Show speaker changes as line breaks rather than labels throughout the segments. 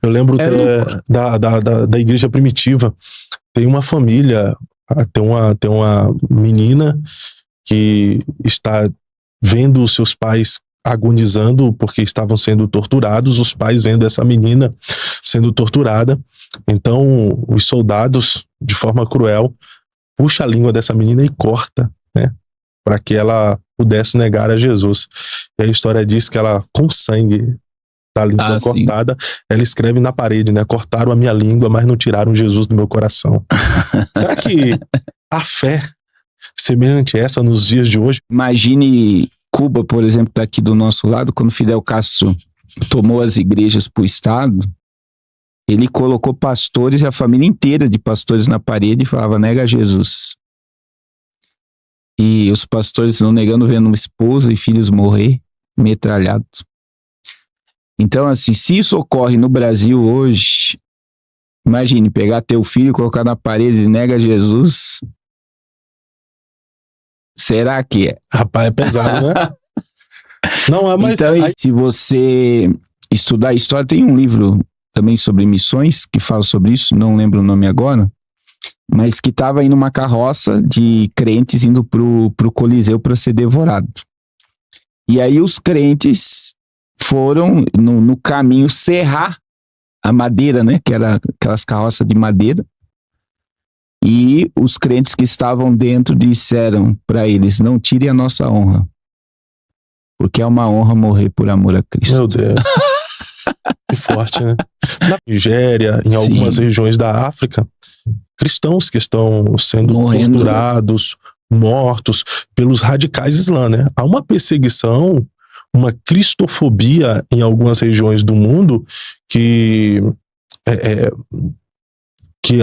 Eu lembro da igreja primitiva. Tem uma família, tem uma menina que está vendo os seus pais agonizando porque estavam sendo torturados, os pais vendo essa menina sendo torturada. Então, os soldados, de forma cruel, puxa a língua dessa menina e corta, né, para que ela pudesse negar a Jesus. E a história diz que ela, com sangue da língua cortada, ela escreve na parede, né, cortaram a minha língua, mas não tiraram Jesus do meu coração. Será que a fé semelhante a essa nos dias de hoje?
Imagine Cuba, por exemplo, tá aqui do nosso lado, quando Fidel Castro tomou as igrejas para o Estado, ele colocou pastores e a família inteira de pastores na parede e falava, nega Jesus. E os pastores não negando, vendo uma esposa e filhos morrer, metralhados. Então, assim, se isso ocorre no Brasil hoje, imagine pegar teu filho, colocar na parede e nega Jesus. Será que é?
Rapaz, é pesado, né? Não é mais.
Então, se você estudar história, tem um livro também sobre missões que fala sobre isso, não lembro o nome agora, mas que estava indo uma carroça de crentes indo pro Coliseu para ser devorado. E aí os crentes foram no caminho serrar a madeira, né? Que era aquelas carroças de madeira. E os crentes que estavam dentro disseram para eles, não tirem a nossa honra, porque é uma honra morrer por amor a Cristo.
Meu Deus. Que forte, né? Na Nigéria, em algumas regiões da África, cristãos que estão sendo torturados, mortos pelos radicais islã, né? Há uma perseguição, uma cristofobia em algumas regiões do mundo que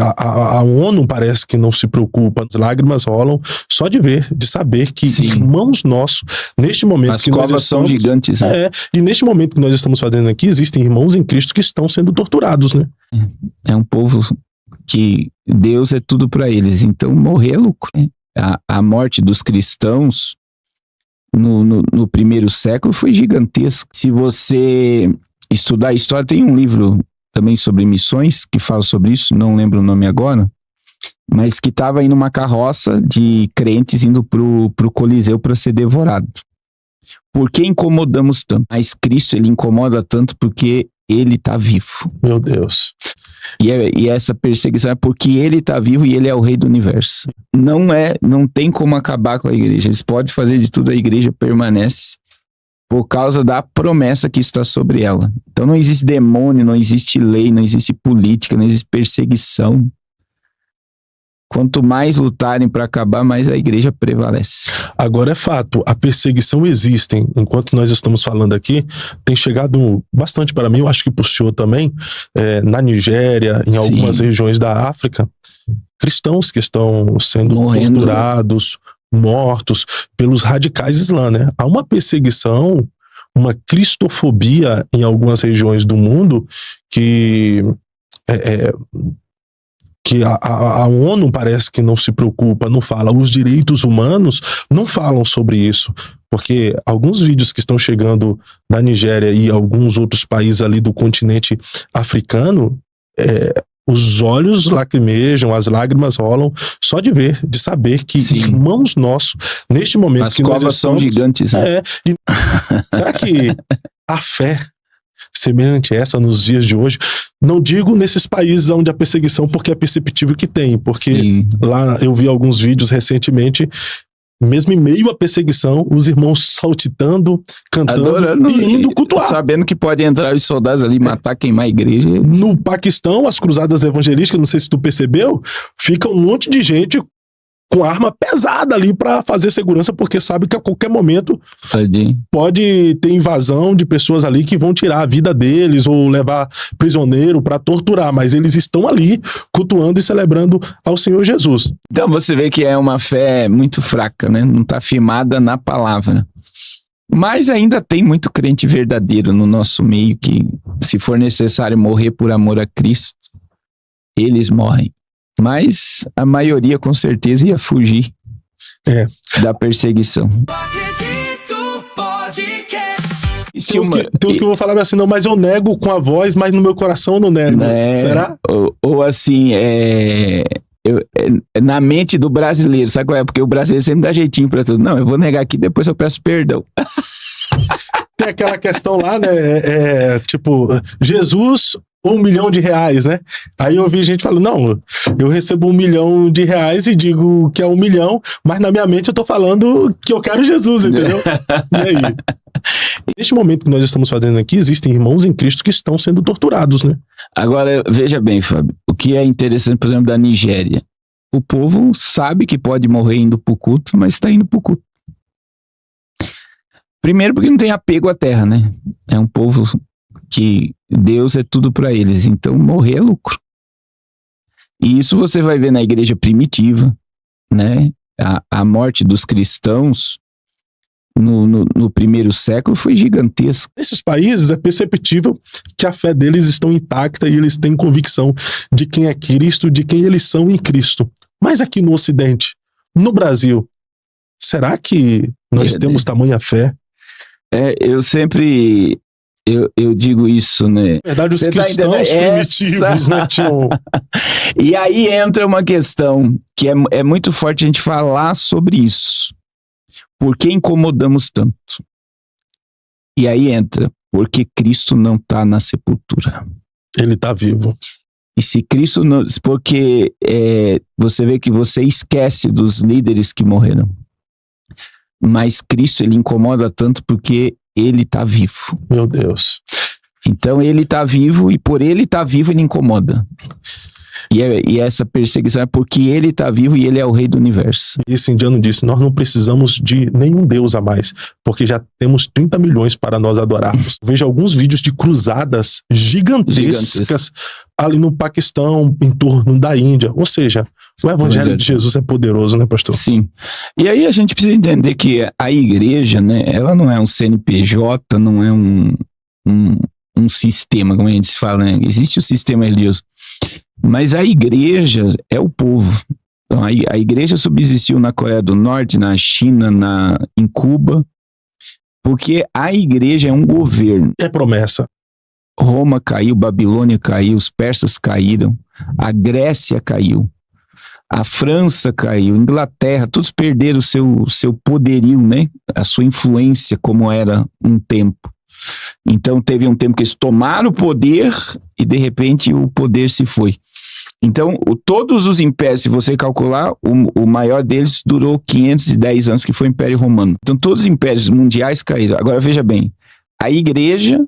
a ONU parece que não se preocupa, as lágrimas rolam só de ver, de saber que irmãos nossos, neste momento
as
que nós estamos,
são gigantes, né?
E neste momento que nós estamos fazendo aqui, existem irmãos em Cristo que estão sendo torturados, né?
É um povo que Deus é tudo para eles, então morrer é lucro, né? A morte dos cristãos no primeiro século foi gigantesca. Se você estudar a história, tem um livro também sobre missões, que fala sobre isso, não lembro o nome agora, mas que estava indo uma carroça de crentes indo pro Coliseu para ser devorado. Por que incomodamos tanto? Mas Cristo, ele incomoda tanto porque ele está vivo.
Meu Deus.
E essa perseguição é porque ele está vivo e ele é o rei do universo. Não tem como acabar com a igreja. Eles podem fazer de tudo, a igreja permanece por causa da promessa que está sobre ela. Então não existe demônio, não existe lei, não existe política, não existe perseguição. Quanto mais lutarem para acabar, mais a igreja prevalece.
Agora é fato, a perseguição existe. Enquanto nós estamos falando aqui, tem chegado bastante para mim, eu acho que para o senhor também, na Nigéria, em algumas regiões da África, cristãos que estão sendo torturados, mortos pelos radicais islã, né? Há uma perseguição, uma cristofobia em algumas regiões do mundo que a ONU parece que não se preocupa, não fala. Os direitos humanos não falam sobre isso, porque alguns vídeos que estão chegando da Nigéria e alguns outros países ali do continente africano, os olhos lacrimejam, as lágrimas rolam só de ver, de saber que irmãos nossos, neste momento
as
que nós estamos...
são gigantes, né?
Será que a fé semelhante a essa nos dias de hoje, não digo nesses países onde a perseguição, porque é perceptível que tem, porque lá eu vi alguns vídeos recentemente, mesmo em meio à perseguição, os irmãos saltitando, cantando, adorando, e indo cultuar.
Sabendo que pode entrar os soldados ali, matar, queimar a igreja.
No Paquistão, as cruzadas evangelísticas, não sei se tu percebeu, fica um monte de gente com arma pesada ali para fazer segurança, porque sabe que a qualquer momento pode ter invasão de pessoas ali que vão tirar a vida deles ou levar prisioneiro para torturar, mas eles estão ali cultuando e celebrando ao Senhor Jesus.
Então você vê que é uma fé muito fraca, né? Não está firmada na palavra. Mas ainda tem muito crente verdadeiro no nosso meio que, se for necessário morrer por amor a Cristo, eles morrem. Mas a maioria com certeza ia fugir da perseguição.
Tem uns que eu vou falar assim, não, mas eu nego com a voz, mas no meu coração eu não nego. Será?
Ou assim, na mente do brasileiro, sabe qual é? Porque o brasileiro sempre dá jeitinho pra tudo. Não, eu vou negar aqui, depois eu peço perdão.
Tem aquela questão lá, né? Tipo, Jesus, R$1 milhão, né? Aí eu vi gente falando, não, eu recebo R$1 milhão e digo que é 1 milhão, mas na minha mente eu tô falando que eu quero Jesus, entendeu? E aí? Neste momento que nós estamos fazendo aqui, existem irmãos em Cristo que estão sendo torturados, né?
Agora, veja bem, Fábio, o que é interessante, por exemplo, da Nigéria. O povo sabe que pode morrer indo pro culto, mas está indo pro culto. Primeiro porque não tem apego à terra, né? É um povo que Deus é tudo para eles, então morrer é lucro. E isso você vai ver na igreja primitiva, né? A morte dos cristãos no primeiro século foi gigantesca.
Nesses países é perceptível que a fé deles está intacta e eles têm convicção de quem é Cristo, de quem eles são em Cristo. Mas aqui no Ocidente, no Brasil, será que nós temos tamanha fé?
Eu sempre digo isso, né?
Na verdade, os cristãos primitivos, né, tinham...
E aí entra uma questão que é muito forte a gente falar sobre isso. Por que incomodamos tanto? E aí entra, porque Cristo não está na sepultura.
Ele está vivo.
E se Cristo não... Porque você vê que você esquece dos líderes que morreram. Mas Cristo, ele incomoda tanto porque ele está vivo.
Meu Deus.
Então ele está vivo e por ele estar vivo ele incomoda. E essa perseguição é porque ele está vivo e ele é o rei do universo.
Esse indiano disse, nós não precisamos de nenhum Deus a mais, porque já temos 30 milhões para nós adorarmos. Veja alguns vídeos de cruzadas gigantescas ali no Paquistão, em torno da Índia. Ou seja, o evangelho de Jesus é poderoso, né, pastor?
Sim. E aí a gente precisa entender que a igreja, né, ela não é um CNPJ, não é um sistema, como a gente fala, né? Existe o sistema religioso. Mas a igreja é o povo. Então, a igreja subsistiu na Coreia do Norte, na China, em Cuba, porque a igreja é um governo.
É promessa.
Roma caiu, Babilônia caiu, os persas caíram, a Grécia caiu, a França caiu, Inglaterra, todos perderam o seu poderio, né? A sua influência, como era um tempo. Então teve um tempo que eles tomaram o poder e de repente o poder se foi. Então todos os impérios, se você calcular, o maior deles durou 510 anos, que foi o Império Romano. Então todos os impérios mundiais caíram. Agora veja bem, a igreja,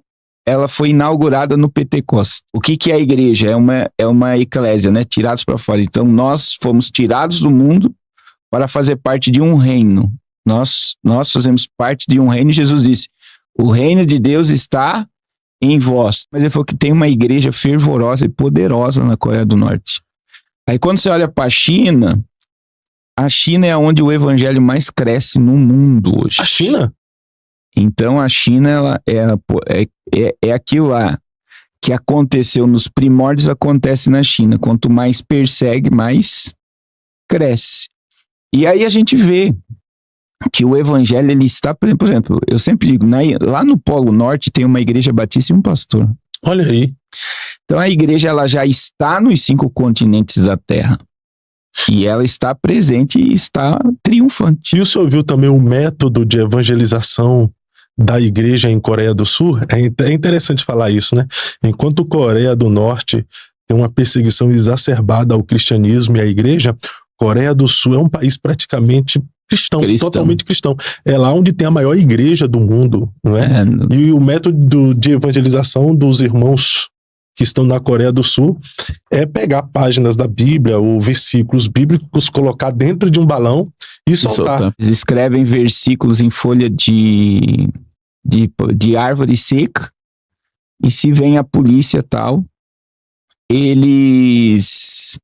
ela foi inaugurada no Pentecostes. O que é a igreja? É uma eclésia, né? Tirados para fora. Então nós fomos tirados do mundo para fazer parte de um reino. Nós fazemos parte de um reino e Jesus disse, o reino de Deus está em vós. Mas ele falou que tem uma igreja fervorosa e poderosa na Coreia do Norte. Aí quando você olha para a China é onde o evangelho mais cresce no mundo hoje.
A China?
Então a China, ela é aquilo lá que aconteceu nos primórdios, acontece na China. Quanto mais persegue, mais cresce. E aí a gente vê que o evangelho, ele está, por exemplo, eu sempre digo, lá no Polo Norte tem uma igreja batista e um pastor.
Olha aí.
Então a igreja, ela já está nos 5 continentes da Terra. E ela está presente e está triunfante.
E o senhor viu também o método de evangelização da igreja em Coreia do Sul? É interessante falar isso, né? Enquanto Coreia do Norte tem uma perseguição exacerbada ao cristianismo e à igreja, Coreia do Sul é um país praticamente cristão, totalmente cristão. É lá onde tem a maior igreja do mundo, não é? E o método de evangelização dos irmãos que estão na Coreia do Sul é pegar páginas da Bíblia ou versículos bíblicos, colocar dentro de um balão e soltar.
Eles escrevem versículos em folha de árvore seca, e se vem a polícia tal, eles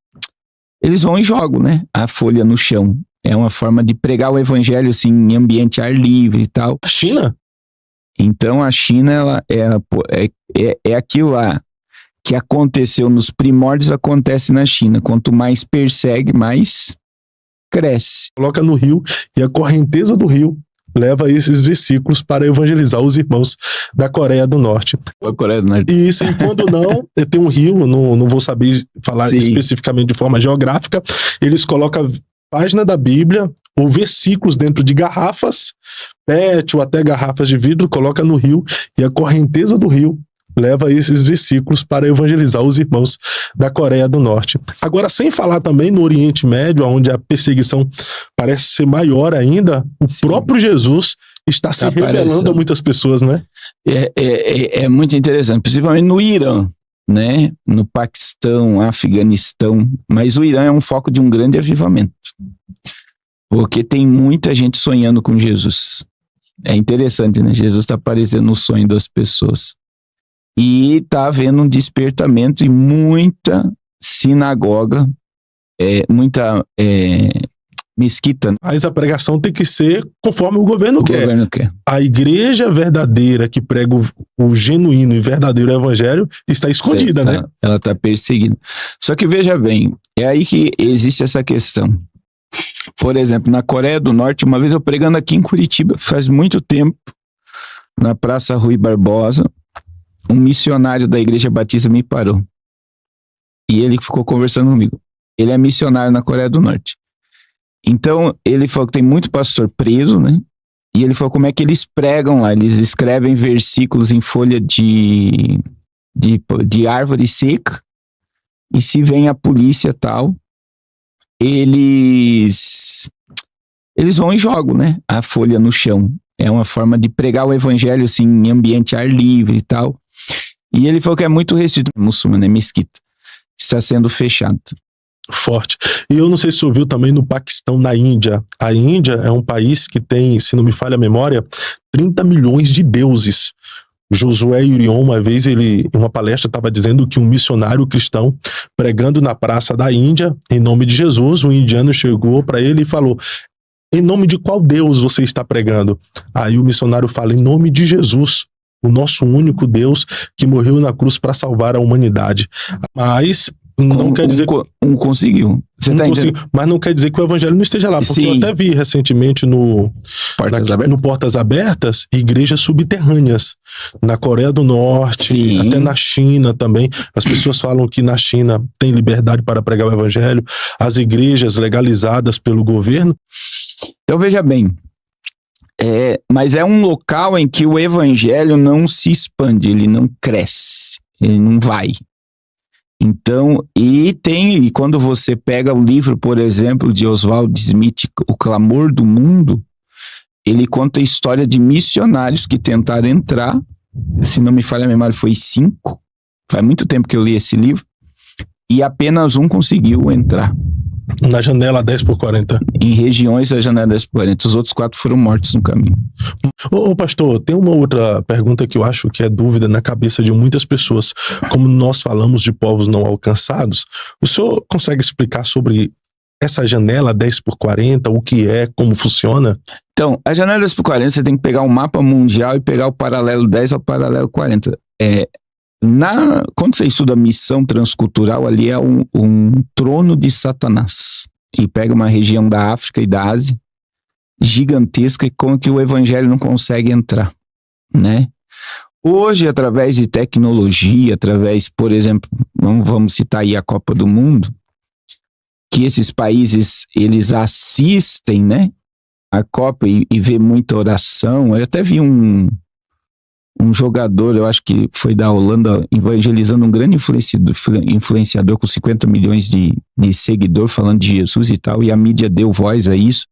vão e jogam, né, a folha no chão. É uma forma de pregar o evangelho assim, em ambiente ar livre e tal.
A China?
Então a China, ela é aquilo lá que aconteceu nos primórdios, acontece na China. Quanto mais persegue, mais cresce.
Coloca no rio e a correnteza do rio leva esses versículos para evangelizar os irmãos da Coreia do Norte.
A Coreia do Norte.
E isso, e quando não, tem um rio, não vou saber falar
Sim.
especificamente de forma geográfica, eles colocam página da Bíblia ou versículos dentro de garrafas, PET ou até garrafas de vidro, coloca no rio e a correnteza do rio leva esses versículos para evangelizar os irmãos da Coreia do Norte. Agora, sem falar também no Oriente Médio, onde a perseguição parece ser maior ainda, o próprio Jesus está se revelando a muitas pessoas, não é?
É muito interessante, principalmente no Irã, né? No Paquistão, Afeganistão, mas o Irã é um foco de um grande avivamento, porque tem muita gente sonhando com Jesus. É interessante, né? Jesus está aparecendo no sonho das pessoas. E está havendo um despertamento e muita sinagoga, muita mesquita.
Mas a pregação tem que ser conforme o governo quer.
Governo quer.
A igreja verdadeira que prega o genuíno e verdadeiro evangelho está escondida, né?
Ela está perseguida. Só que veja bem, é aí que existe essa questão. Por exemplo, na Coreia do Norte, uma vez eu pregando aqui em Curitiba, faz muito tempo, na Praça Rui Barbosa, um missionário da Igreja Batista me parou. E ele ficou conversando comigo. Ele é missionário na Coreia do Norte. Então, ele falou que tem muito pastor preso, né? E ele falou como é que eles pregam lá. Eles escrevem versículos em folha de árvore seca. E se vem a polícia e tal, eles vão e jogam, né? A folha no chão. É uma forma de pregar o evangelho assim, em ambiente ar livre e tal. E ele falou que é muito restrito. Muçulmano, é mesquita. Está sendo fechado.
Forte. E eu não sei se você ouviu também no Paquistão, na Índia. A Índia é um país que tem, se não me falha a memória, 30 milhões de deuses. Josué Irion, uma vez, em uma palestra, estava dizendo que um missionário cristão, pregando na praça da Índia, em nome de Jesus, um indiano chegou para ele e falou: em nome de qual Deus você está pregando? Aí o missionário fala: em nome de Jesus, o nosso único Deus que morreu na cruz para salvar a humanidade. Mas não quer dizer que
conseguiu. Você tá entendendo?
Mas não quer dizer que o evangelho não esteja lá. Porque eu até vi recentemente no Portas Abertas, igrejas subterrâneas. Na Coreia do Norte, até na China também. As pessoas falam que na China tem liberdade para pregar o evangelho. As igrejas legalizadas pelo governo.
Então veja bem. Mas é um local em que o evangelho não se expande, ele não cresce, ele não vai. Então, e quando você pega o livro, por exemplo, de Oswald Smith, O Clamor do Mundo, ele conta a história de missionários que tentaram entrar, se não me falha a memória, foi 5, faz muito tempo que eu li esse livro, e apenas um conseguiu entrar.
Na janela 10x40.
Em regiões da janela 10x40. Os outros 4 foram mortos no caminho.
Ô pastor, tem uma outra pergunta que eu acho que é dúvida na cabeça de muitas pessoas. Como nós falamos de povos não alcançados, o senhor consegue explicar sobre essa janela 10x40, o que é, como funciona?
Então, a janela 10x40, você tem que pegar um mapa mundial e pegar o paralelo 10 ao paralelo 40. Quando você estuda missão transcultural, ali é um trono de Satanás. E pega uma região da África e da Ásia gigantesca e com que o evangelho não consegue entrar, né? Hoje, através de tecnologia, por exemplo, vamos citar aí a Copa do Mundo, que esses países, eles assistem, né, a Copa e vê muita oração. Eu até vi um jogador, eu acho que foi da Holanda, evangelizando um grande influenciador com 50 milhões de seguidor falando de Jesus e tal, e a mídia deu voz a isso.